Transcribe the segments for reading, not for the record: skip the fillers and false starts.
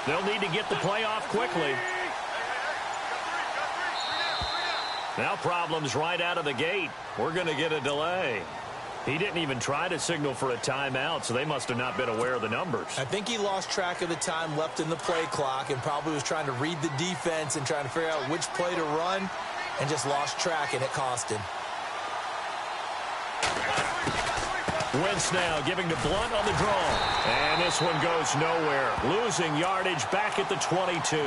They'll need to get the play off quickly. Now problems right out of the gate. We're going to get a delay. He didn't even try to signal for a timeout, so they must have not been aware of the numbers. I think he lost track of the time left in the play clock and probably was trying to read the defense and trying to figure out which play to run and just lost track, and it cost him. Wentz now giving to Blunt on the draw. And this one goes nowhere. Losing yardage back at the 22.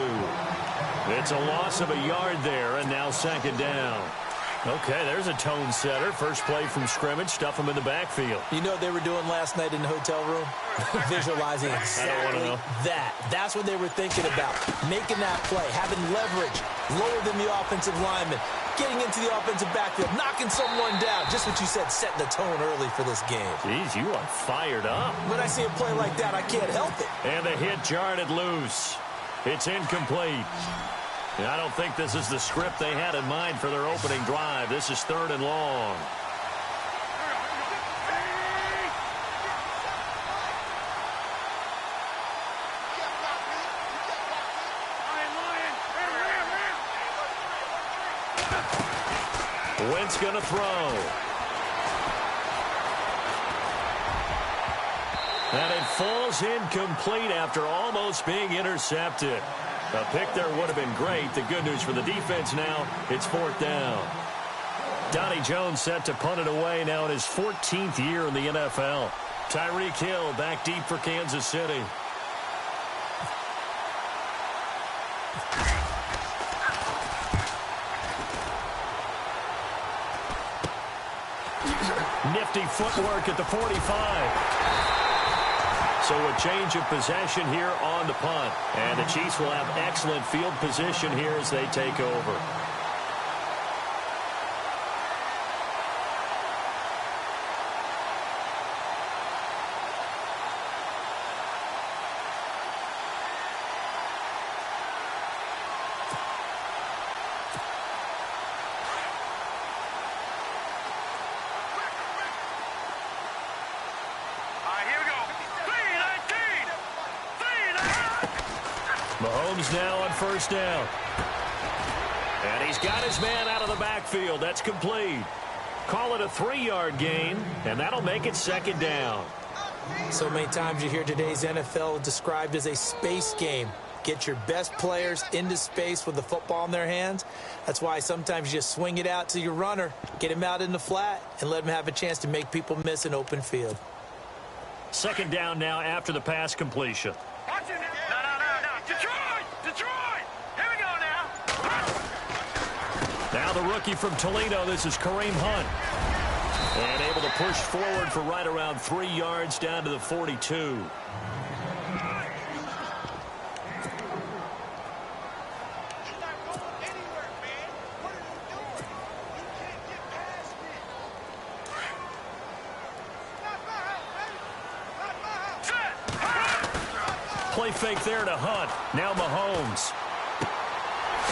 It's a loss of a yard there, and now second down. Okay, there's a tone setter. First play from scrimmage, stuff him in the backfield. You know what they were doing last night in the hotel room? Visualizing exactly that. That's what they were thinking about. Making that play, having leverage, lower than the offensive lineman, getting into the offensive backfield, knocking someone down. Just what you said, setting the tone early for this game. Jeez, you are fired up. When I see a play like that, I can't help it. And the hit jarred it loose. It's incomplete. And I don't think this is the script they had in mind for their opening drive. This is 3rd and long. Wentz going to throw. And it falls incomplete after almost being intercepted. A pick there would have been great. The good news for the defense now, it's 4th down. Donnie Jones set to punt it away now in his 14th year in the NFL. Tyreek Hill back deep for Kansas City. Nifty footwork at the 45. So a change of possession here on the punt. And the Chiefs will have excellent field position here as they take over. Mahomes now on 1st down. And he's got his man out of the backfield. That's complete. Call it a 3-yard gain, and that'll make it 2nd down. So many times you hear today's NFL described as a space game. Get your best players into space with the football in their hands. That's why sometimes you just swing it out to your runner, get him out in the flat, and let him have a chance to make people miss an open field. 2nd down now after the pass completion. Now the rookie from Toledo, this is Kareem Hunt. And able to push forward for right around 3 yards down to the 42. Play fake there to Hunt. Now Mahomes.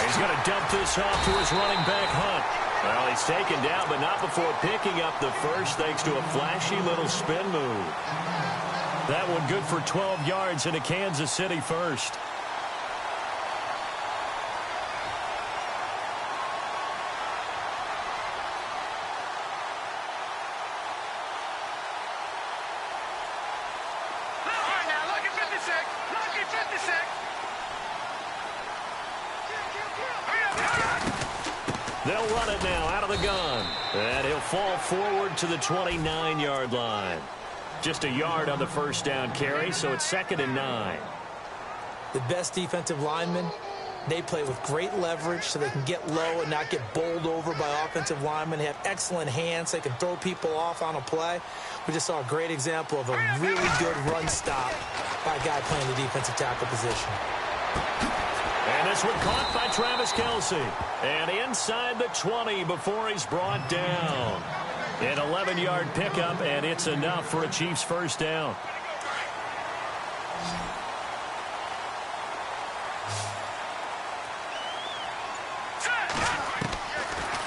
He's going to dump this off to his running back, Hunt. Well, he's taken down, but not before picking up the first thanks to a flashy little spin move. That one good for 12 yards and a Kansas City first. They'll run it now out of the gun. And he'll fall forward to the 29-yard line. Just a yard on the 1st down carry, so it's 2nd and 9. The best defensive linemen, they play with great leverage so they can get low and not get bowled over by offensive linemen. They have excellent hands. They can throw people off on a play. We just saw a great example of a really good run stop by a guy playing the defensive tackle position. And this one caught by Travis Kelce. And inside the 20 before he's brought down. An 11-yard pickup, and it's enough for a Chiefs 1st down.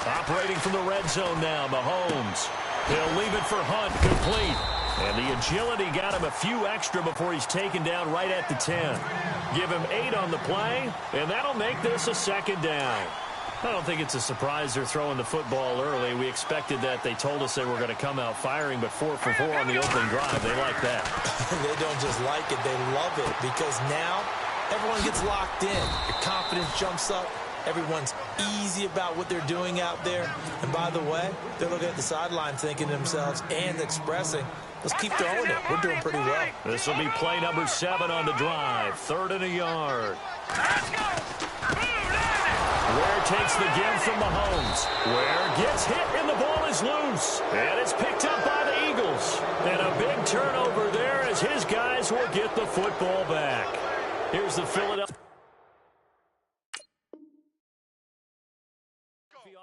Operating from the red zone now, Mahomes. He'll leave it for Hunt, complete. And the agility got him a few extra before he's taken down right at the 10. Give him 8 on the play, and that'll make this a second down. I don't think it's a surprise they're throwing the football early. We expected that. They told us they were going to come out firing, but 4 for 4 on the opening drive. They like that. They don't just like it. They love it because now everyone gets locked in. Your confidence jumps up. Everyone's easy about what they're doing out there. And by the way, they're looking at the sideline thinking to themselves and expressing, let's keep throwing it. We're doing pretty well. This will be play number 7 on the drive. 3rd and a yard. Ware takes the give from Mahomes. Ware gets hit and the ball is loose. And it's picked up by the Eagles. And a big turnover there as his guys will get the football back. Here's the Philadelphia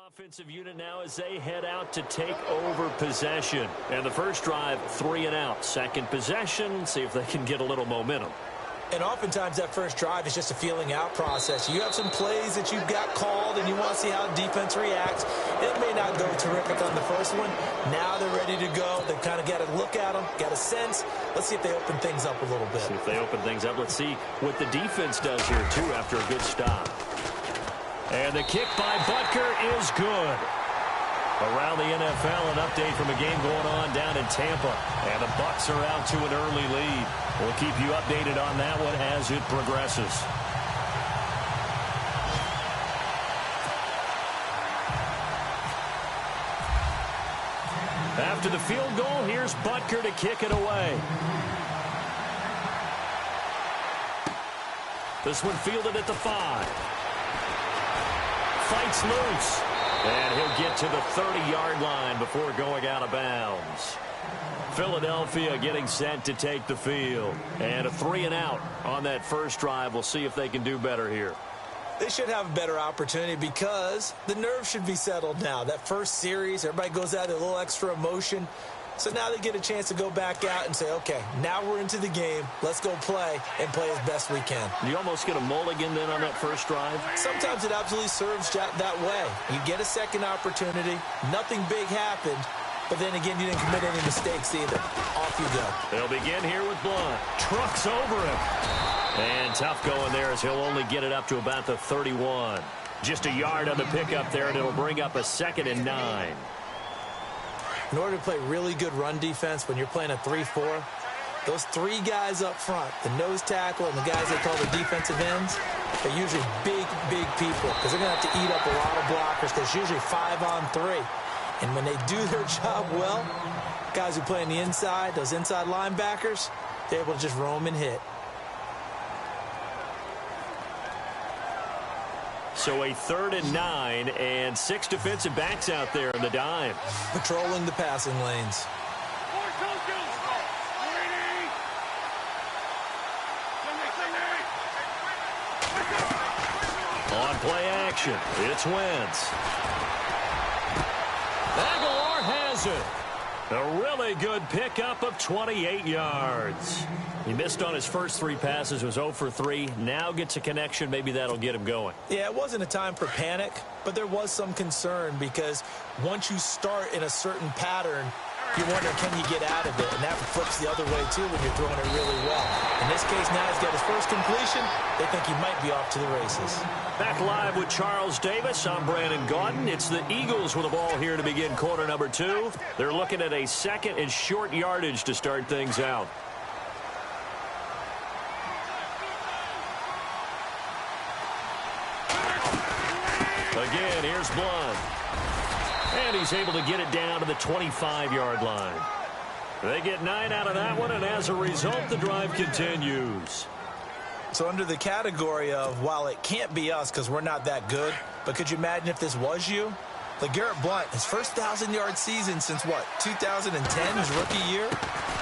offensive unit now as they head out to take over possession. And the first drive, 3 and out. Second possession, see if they can get a little momentum. And oftentimes that first drive is just a feeling out process. You have some plays that you've got called and you want to see how the defense reacts. It may not go terrific on the first one. Now they're ready to go. They've kind of got to look at them, got a sense. Let's see if they open things up a little bit. See if they open things up. Let's see what the defense does here, too, after a good stop. And the kick by Butker is good. Around the NFL, an update from a game going on down in Tampa. And the Bucs are out to an early lead. We'll keep you updated on that one as it progresses. After the field goal, here's Butker to kick it away. This one fielded at the 5. Fights loose. And he'll get to the 30-yard line before going out of bounds. Philadelphia getting set to take the field. And a 3 and out on that first drive. We'll see if they can do better here. They should have a better opportunity because the nerves should be settled now. That first series, everybody goes out with a little extra emotion. So now they get a chance to go back out and say, okay, now we're into the game. Let's go play and play as best we can. You almost get a mulligan then on that first drive? Sometimes it absolutely serves that way. You get a second opportunity. Nothing big happened. But then again, you didn't commit any mistakes either. Off you go. They'll begin here with Blunt. Trucks over him. And tough going there as he'll only get it up to about the 31. Just a yard on the pickup there, and it'll bring up a 2nd and 9. In order to play really good run defense when you're playing a 3-4, those 3 guys up front, the nose tackle and the guys they call the defensive ends, they're usually big people because they're going to have to eat up a lot of blockers because it's usually 5 on 3. And when they do their job well, guys who play on the inside, those inside linebackers, they're able to just roam and hit. So a 3rd and 9 and 6 defensive backs out there in the dime. Patrolling the passing lanes. On play action, it's Wentz. Aguilar has it. A really good pickup of 28 yards. He missed on his first 3 passes, was 0 for 3. Now gets a connection. Maybe that'll get him going. Yeah, it wasn't a time for panic, but there was some concern because once you start in a certain pattern, you wonder, can you get out of it? And that flips the other way, too, when you're throwing it really well. In this case, now he's got his first completion. They think he might be off to the races. Back live with Charles Davis. I'm Brandon Gaudin. It's the Eagles with the ball here to begin quarter number 2. They're looking at a 2nd and short yardage to start things out. Again, here's Blunt. And he's able to get it down to the 25-yard line. They get 9 out of that one, and as a result, the drive continues. So under the category of, while it can't be us because we're not that good, but could you imagine if this was you? LeGarrette Blunt, his first 1,000-yard season since, what, 2010, his rookie year?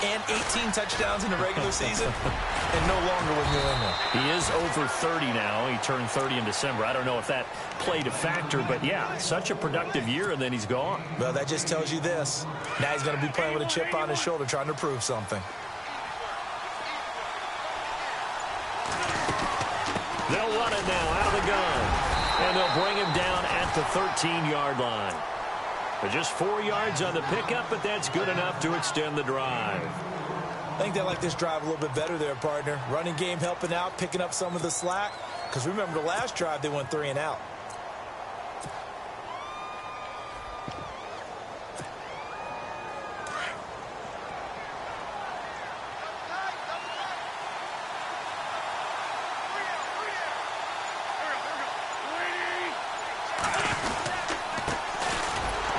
And 18 touchdowns in the regular season? And no longer with New England. He is over 30 now. He turned 30 in December. I don't know if that played a factor, but yeah, such a productive year, and then he's gone. Well, that just tells you this. Now he's going to be playing with a chip on his shoulder trying to prove something. They'll run it now out of the gun. And they'll bring him down at the 13-yard line. Just 4 yards on the pickup, but that's good enough to extend the drive. I think they like this drive a little bit better there, partner. Running game helping out, picking up some of the slack. Because remember, the last drive, they went 3 and out.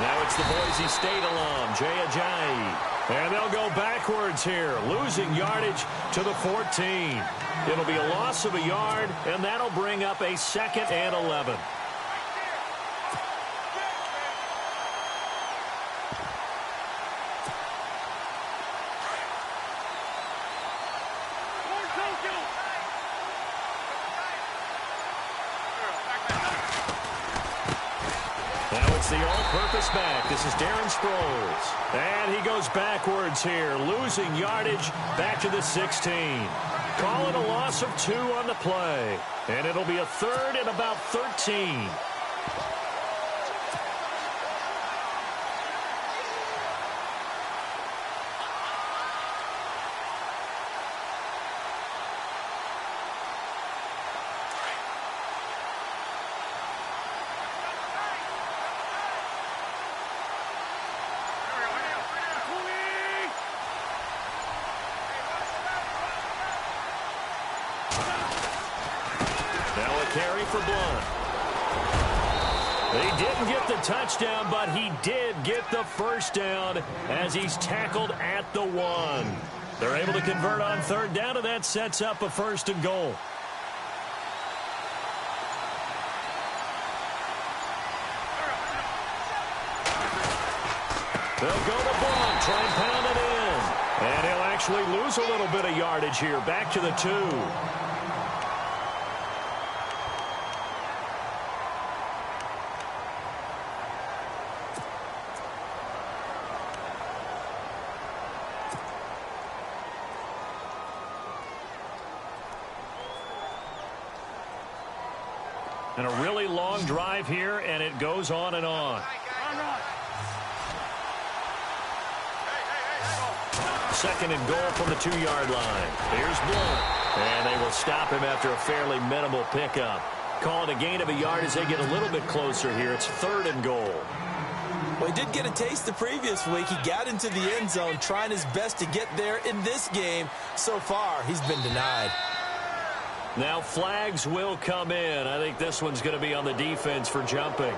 Now it's the Boise State alum, Jay Ajayi. And they'll go backwards here, losing yardage to the 14. It'll be a loss of a yard, and that'll bring up a 2nd and 11. Now it's the all-purpose back. This is Darren Sproles. And he goes backwards here, losing yardage back to the 16. Call it a loss of 2 on the play. And it'll be a 3rd and about 13. Now a carry for Blunt. He didn't get the touchdown, but he did get the first down as he's tackled at the 1. They're able to convert on 3rd down, and that sets up a 1st and goal. They'll go to Blunt, try and pound it in. And he'll actually lose a little bit of yardage here, back to the 2. And a really long drive here, and it goes on and on. 2nd and goal from the 2-yard line. Here's Blunt. And they will stop him after a fairly minimal pickup. Call it a gain of a yard as they get a little bit closer here. It's 3rd and goal. Well, he did get a taste the previous week. He got into the end zone, trying his best to get there in this game. So far, he's been denied. Now flags will come in. I think this one's going to be on the defense for jumping.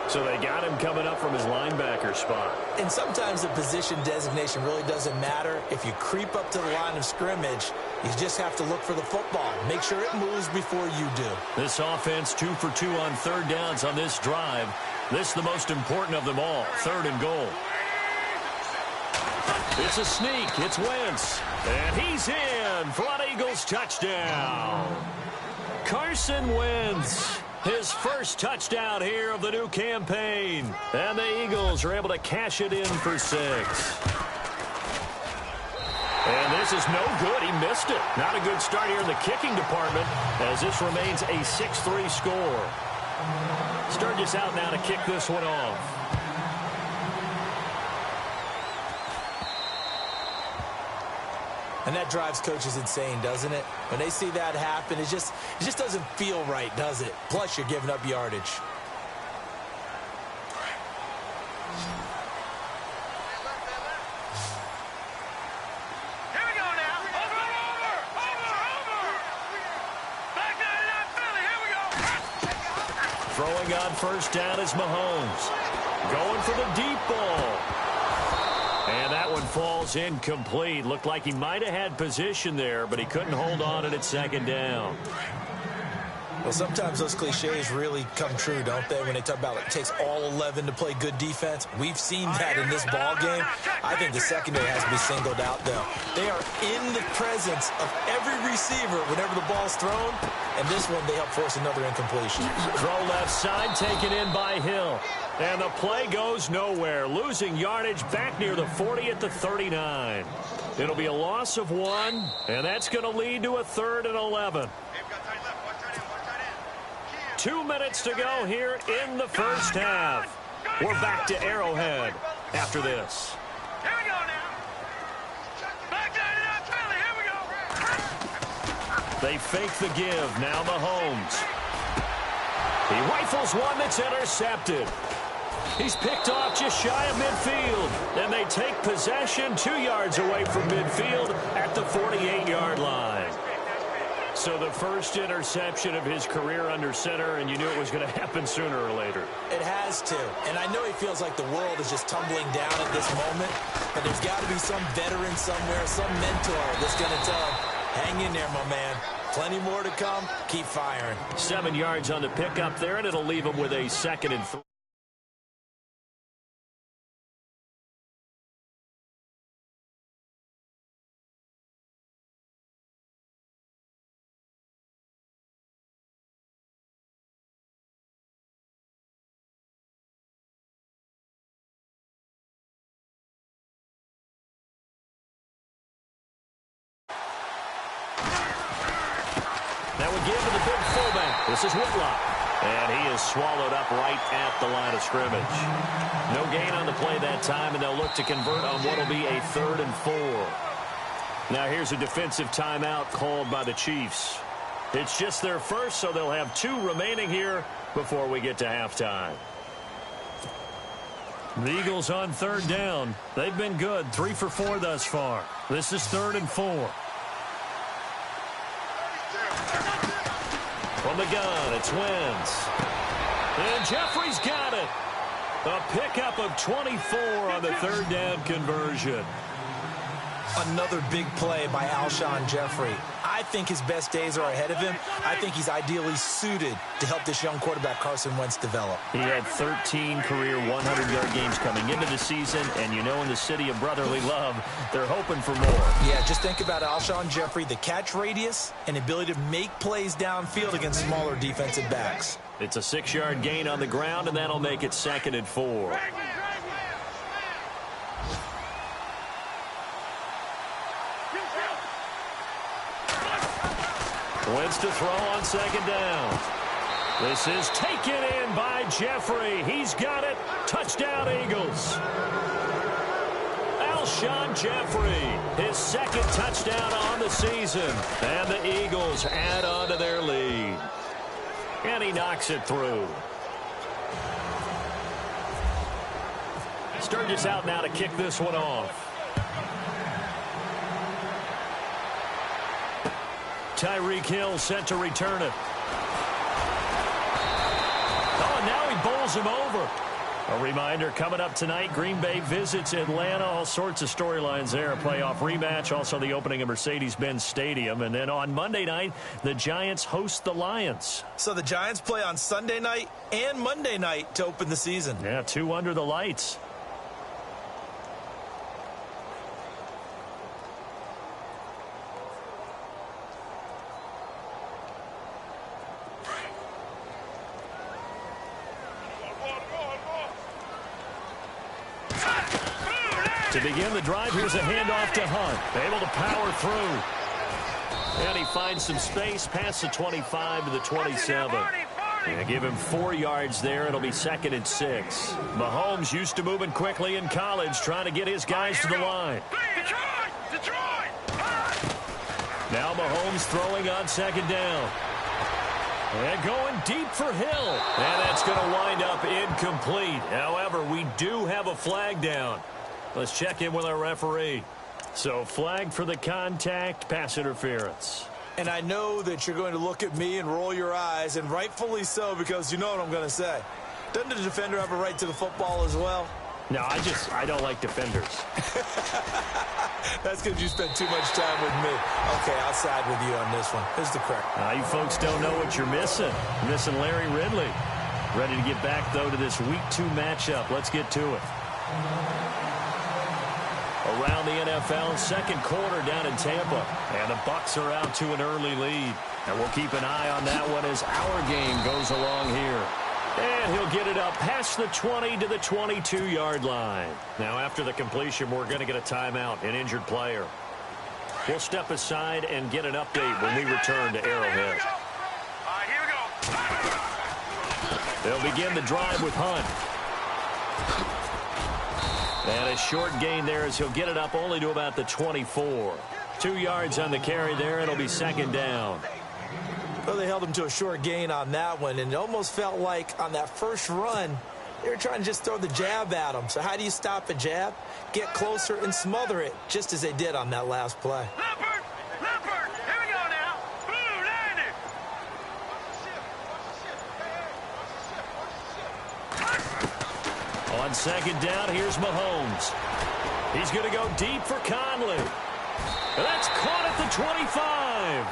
So they got him coming up from his linebacker spot. And sometimes the position designation really doesn't matter. If you creep up to the line of scrimmage, you just have to look for the football. Make sure it moves before you do. This offense 2 for 2 on 3rd downs on this drive. This is the most important of them all, 3rd and goal. It's a sneak. It's Wentz. And he's in for an Eagles touchdown. Carson Wentz, his first touchdown here of the new campaign. And the Eagles are able to cash it in for 6. And this is no good. He missed it. Not a good start here in the kicking department as this remains a 6-3 score. Sturgis out now to kick this one off. And that drives coaches insane, doesn't it? When they see that happen, it just doesn't feel right, does it? Plus, you're giving up yardage. Here we go now. Over. Back 99 Philly. Here we go. Throwing on 1st down is Mahomes. Going for the deep ball. And that one falls incomplete. Looked like he might have had position there, but he couldn't hold on at 2nd down. Well, sometimes those cliches really come true, don't they? When they talk about it takes all 11 to play good defense. We've seen that in this ball game. I think the secondary has to be singled out, though. They are in the presence of every receiver whenever the ball's thrown. And this one, they help force another incompletion. Throw left side, taken in by Hill. And the play goes nowhere. Losing yardage back near the 40 at the 39. It'll be a loss of 1, and that's going to lead to a 3rd and 11. 2 minutes to go here in the first half. We're back to Arrowhead after this. Here we go now. Back to Philly. Here we go. They fake the give. Now Mahomes. He rifles one that's intercepted. He's picked off just shy of midfield. And they take possession 2 yards away from midfield at the 48-yard line. So the first interception of his career under center, and you knew it was going to happen sooner or later. It has to. And I know he feels like the world is just tumbling down at this moment. But there's got to be some veteran somewhere, some mentor that's going to tell him, hang in there, my man. Plenty more to come. Keep firing. 7 yards on the pickup there, and it'll leave him with a 2nd and 3. That would give to the big fullback. This is Whitlock. And he is swallowed up right at the line of scrimmage. No gain on the play that time, and they'll look to convert on what will be a 3rd and 4. Now here's a defensive timeout called by the Chiefs. It's just their first, so they'll have 2 remaining here before we get to halftime. The Eagles on 3rd down. They've been good, 3 for 4 thus far. This is 3rd and 4. From the gun, it's Wentz. And Jeffrey's got it. A pickup of 24 on the 3rd down conversion. Another big play by Alshon Jeffrey. I think his best days are ahead of him. I think he's ideally suited to help this young quarterback Carson Wentz develop. He had 13 career 100-yard games coming into the season, and you know in the city of brotherly love, they're hoping for more. Yeah, just think about Alshon Jeffrey, the catch radius and ability to make plays downfield against smaller defensive backs. It's a 6-yard gain on the ground, and that'll make it 2nd and 4. Wentz to throw on 2nd down. This is taken in by Jeffrey. He's got it. Touchdown, Eagles. Alshon Jeffrey, his 2nd touchdown on the season. And the Eagles add on to their lead. And he knocks it through. Sturgis out now to kick this one off. Tyreek Hill set to return it. Oh, and now he bowls him over. A reminder, coming up tonight, Green Bay visits Atlanta. All sorts of storylines there. A playoff rematch, also the opening of Mercedes-Benz Stadium. And then on Monday night, the Giants host the Lions. So the Giants play on Sunday night and Monday night to open the season. Yeah, 2 under the lights. To begin the drive, here's a handoff to Hunt. Able to power through. And he finds some space past the 25 to the 27. Yeah, give him 4 yards there. It'll be 2nd and 6. Mahomes used to moving quickly in college, trying to get his guys to the line. Detroit! Now Mahomes throwing on 2nd down. And going deep for Hill. And that's going to wind up incomplete. However, we do have a flag down. Let's check in with our referee. So flag for the contact, pass interference. And I know that you're going to look at me and roll your eyes, and rightfully so, because you know what I'm going to say. Doesn't the defender have a right to the football as well? No, I don't like defenders. That's because you spent too much time with me. Okay, I'll side with you on this one. This is the correct. You folks don't know what you're missing. You're missing Larry Ridley. Ready to get back, though, to this Week 2 matchup. Let's get to it. Around the NFL, 2nd quarter down in Tampa. And the Bucs are out to an early lead. And we'll keep an eye on that one as our game goes along here. And he'll get it up past the 20 to the 22-yard line. Now, after the completion, we're going to get a timeout, an injured player. We'll step aside and get an update when we return to Arrowhead. All right, here we go. They'll begin the drive with Hunt. And a short gain there as he'll get it up only to about the 24. 2 yards on the carry there. It'll be second down. Well, they held him to a short gain on that one, and it almost felt like on that first run, they were trying to just throw the jab at him. So how do you stop a jab? Get closer and smother it, just as they did on that last play. Leopard! Leopard! Here we go now! Blue 90! On second down, here's Mahomes. He's going to go deep for Conley. And that's caught at the 25.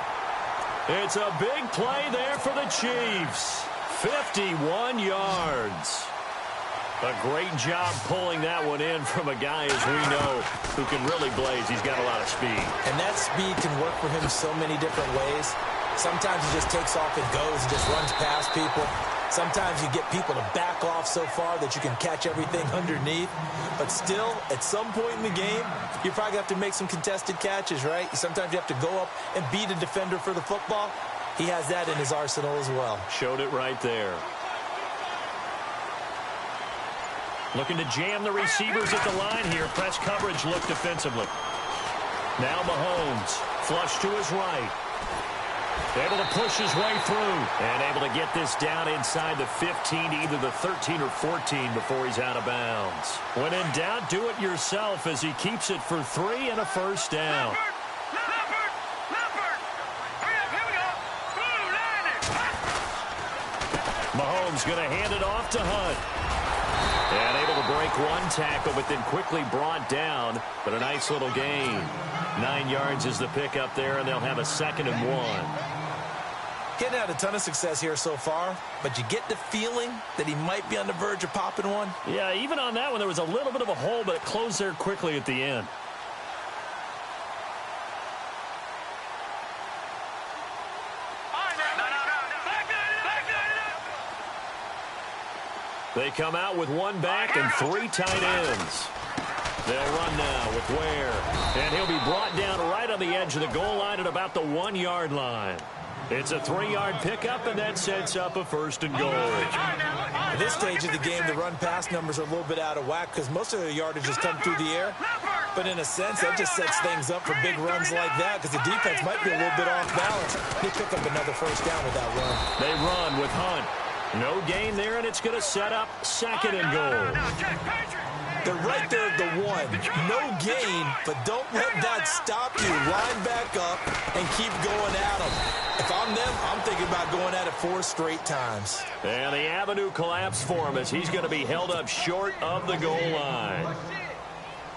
It's a big play there for the Chiefs. 51 yards. A great job pulling that one in from a guy, as we know, who can really blaze. He's got a lot of speed. And that speed can work for him so many different ways. Sometimes he just takes off and goes and just runs past people. Sometimes you get people to back off so far that you can catch everything underneath. But still, at some point in the game, you probably have to make some contested catches, right? Sometimes you have to go up and beat a defender for the football. He has that in his arsenal as well. Showed it right there. Looking to jam the receivers at the line here. Press coverage look defensively. Now Mahomes, flush to his right. Able to push his way through. And able to get this down inside the 15 to either the 13 or 14 before he's out of bounds. When in doubt, do it yourself as he keeps it for 3 and a first down. Leopard! Leopard! Hurry up, here we go! Blue 90! Mahomes going to hand it off to Hunt. And able to break one tackle, but then quickly brought down. But a nice little gain. 9 yards is the pickup there, and they'll have a 2nd and 1. Getting had a ton of success here so far, but you get the feeling that he might be on the verge of popping one. Yeah, even on that one, there was a little bit of a hole, but it closed there quickly at the end. They come out with one back and 3 tight ends. They'll run now with Ware. And he'll be brought down right on the edge of the goal line at about the 1-yard line. It's a 3-yard pickup, and that sets up a 1st and goal. At this stage of the game, the run-pass numbers are a little bit out of whack because most of the yardage has come through the air. But in a sense, that just sets things up for big runs like that because the defense might be a little bit off balance. They pick up another 1st down with that run. They run with Hunt. No gain there, and it's going to set up 2nd and goal. They're right there at the 1. No gain, but don't let that stop you. Line back up and keep going at them. If I'm them, I'm thinking about going at it 4 straight times. And the avenue collapsed for him as he's going to be held up short of the goal line.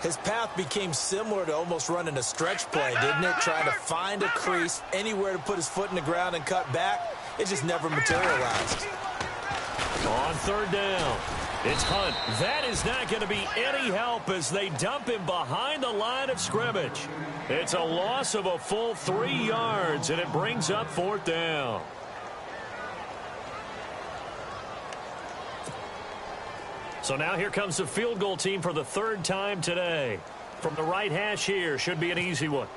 His path became similar to almost running a stretch play, didn't it? Trying to find a crease, anywhere to put his foot in the ground and cut back. It just never materialized. On 3rd down, it's Hunt. That is not going to be any help as they dump him behind the line of scrimmage. It's a loss of a full 3 yards, and it brings up 4th down. So now here comes the field goal team for the 3rd time today. From the right hash here, should be an easy one.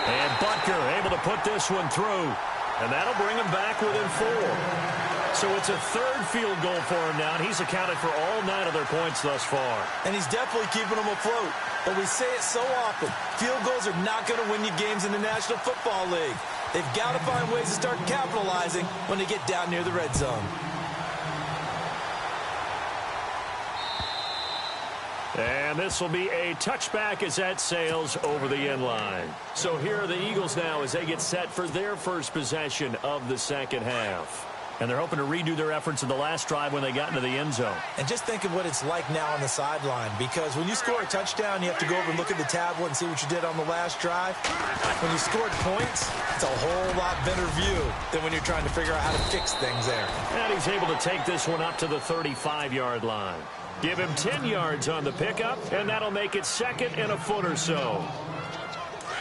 And Butker able to put this one through. And that'll bring him back within 4. So it's a 3rd field goal for him now, and he's accounted for all 9 of their points thus far. And he's definitely keeping them afloat. But we say it so often, field goals are not going to win you games in the National Football League. They've got to find ways to start capitalizing when they get down near the red zone. And this will be a touchback as that sails over the end line. So here are the Eagles now as they get set for their first possession of the 2nd half. And they're hoping to redo their efforts in the last drive when they got into the end zone. And just think of what it's like now on the sideline, because when you score a touchdown, you have to go over and look at the tablet and see what you did on the last drive. When you scored points, it's a whole lot better view than when you're trying to figure out how to fix things there. And he's able to take this one up to the 35-yard line. Give him 10 yards on the pickup, and that'll make it 2nd and a foot or so.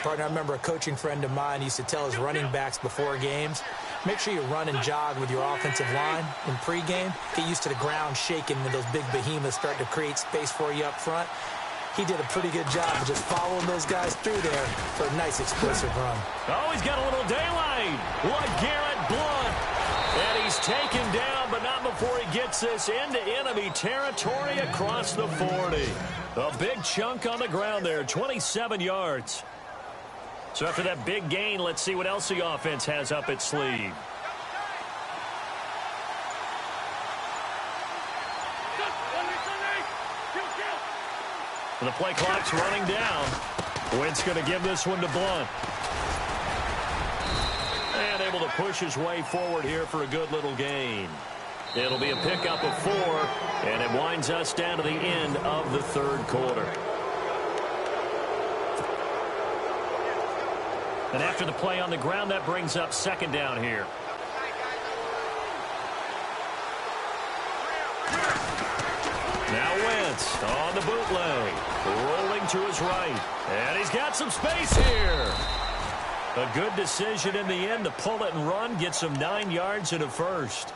Partner, I remember a coaching friend of mine used to tell his running backs before games, make sure you run and jog with your offensive line in pregame. Get used to the ground shaking when those big behemoths start to create space for you up front. He did a pretty good job of just following those guys through there for a nice explosive run. Oh, he's got a little daylight. LeGarrette Blount. And he's taken down, but not before he gets this into enemy territory across the 40. A big chunk on the ground there, 27 yards. So after that big gain, let's see what else the offense has up its sleeve. The play clock's running down. Wentz going to give this one to Blunt. And able to push his way forward here for a good little gain. It'll be a pickup of 4, and it winds us down to the end of the third quarter. And after the play on the ground, that brings up second down here. Now Wentz on the bootleg, rolling to his right, and he's got some space here. A good decision in the end to pull it and run, get some 9 yards and a first.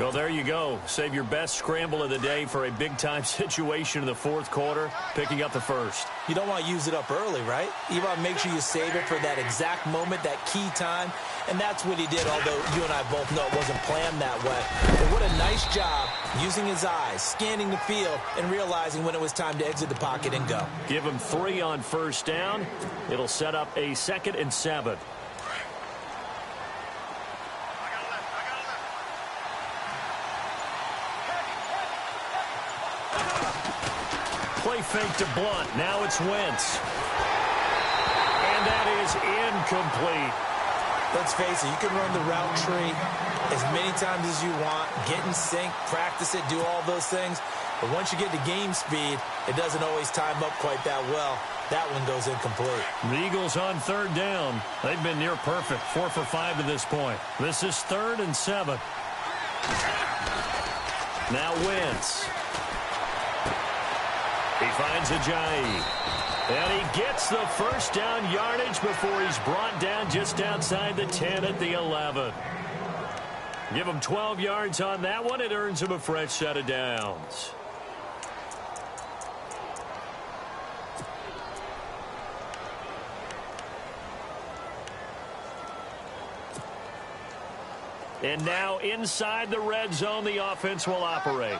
Well, there you go. Save your best scramble of the day for a big-time situation in the fourth quarter, picking up the first. You don't want to use it up early, right? You want to make sure you save it for that exact moment, that key time, and that's what he did, although you and I both know it wasn't planned that way. But what a nice job using his eyes, scanning the field, and realizing when it was time to exit the pocket and go. Give him 3 on first down. It'll set up a 2nd and 7. Play fake to Blunt. Now it's Wentz. And that is incomplete. Let's face it, you can run the route tree as many times as you want, get in sync, practice it, do all those things. But once you get to game speed, it doesn't always time up quite that well. That one goes incomplete. The Eagles on third down. They've been near perfect, 4 for 5 to this point. This is 3rd and 7. Now Wentz. He finds Ajayi. And he gets the first down yardage before he's brought down just outside the 10 at the 11. Give him 12 yards on that one. It earns him a fresh set of downs. And now inside the red zone, the offense will operate.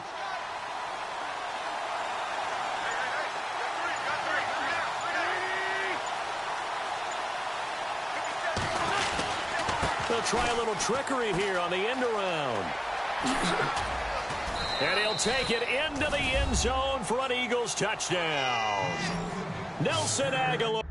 They'll try a little trickery here on the end around. And he'll take it into the end zone for an Eagles touchdown. Nelson Aguilar.